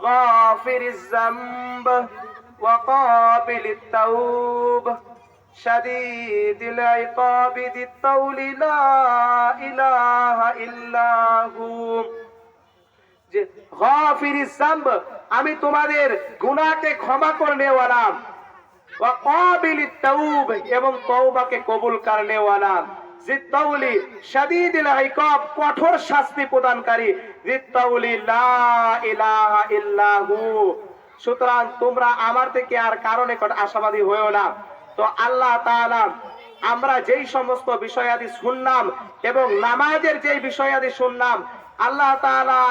গাফিরিজ যামব ওয়া ক্বাবিলিত তাওব শাদীদিল ইকাবি যিত তাওলি লা ইলাহা ইল্লা হু। যে গাফিরিজ যামব, আমি তোমাদের গুনাহকে ক্ষমা করনে ওয়ালা, ওয়া ক্বাবিলিত তাওব, এবং তওবাকে কবুল করনে ওয়ালা, যিত তাওলি শাদীদিল ইকাব, কঠোর শাস্তি প্রদানকারী, যিত তাওলি লা ইলাহা ইল্লা হু। সুতরাং তোমরা আমার থেকে আর কারো নিকট আশাবাদী হয়েও না। তো আল্লাহ তাআলা আমরা যেই সমস্ত বিষয়াদি শুনলাম এবং নামাজের যেই বিষয়াদি শুনলাম, আল্লাহ তাআলা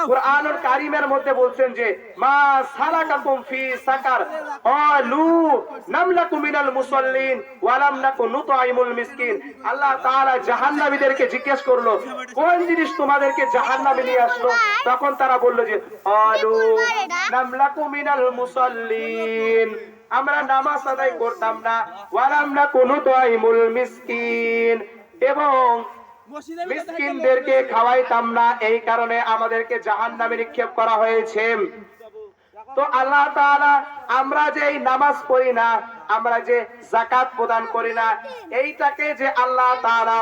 কুরআনুল কারীমের মধ্যে বলছেন যে মা সালাকাকুম ফি সাকার ক্বালু লাম নাকু মিনাল মুসাল্লিন ওয়া লাম নাকু নুতঈমুল মিসকিন। আল্লাহ তাআলা জাহান্নামীদেরকে জিজ্ঞেস করলো, কোন জিনিস তোমাদেরকে জাহান্নামে নিয়ে আসলো? তখন তারা বলল যে ক্বালু লাম নাকু মিনাল মুসাল্লিন, আমরা নামাজ আদায় করতাম না, ওয়া লাম নাকু নুতঈমুল মিসকিন, এবং মিসকিনদেরকে খাওয়াইতাম না, এই কারণে আমাদেরকে জাহান্নামে নিক্ষেপ করা হয়েছে। তো আল্লাহ তাআলা আমরা যে এই নামাজ পড়ি না, আমরা যে যাকাত প্রদান করি না, এইটাকে যে আল্লাহ তাআলা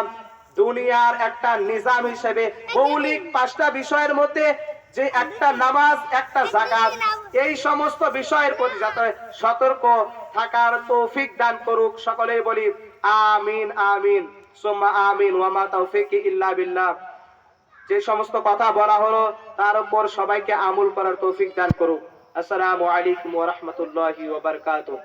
দুনিয়ার একটা নিজাম হিসেবে মৌলিক 5টা বিষয়ের মধ্যে যে একটা নামাজ, একটা যাকাত, এই সমস্ত বিষয়ের প্রতি যাতে সতর্ক থাকার তৌফিক দান করুক। সকলেই বলি আমিন আমিন সুম্মা আমিন ওয়া মা তাওফীকি ইল্লা বিল্লাহ। যে সমস্ত কথা বলা হলো তার উপর সবাইকে আমল করার তৌফিক দান করুক। আসসালামু আলাইকুম ওয়া রাহমাতুল্লাহি ওয়া বারাকাতুহু।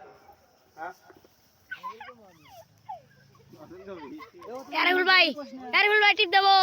আরিফুল ভাই টিপ দেবো।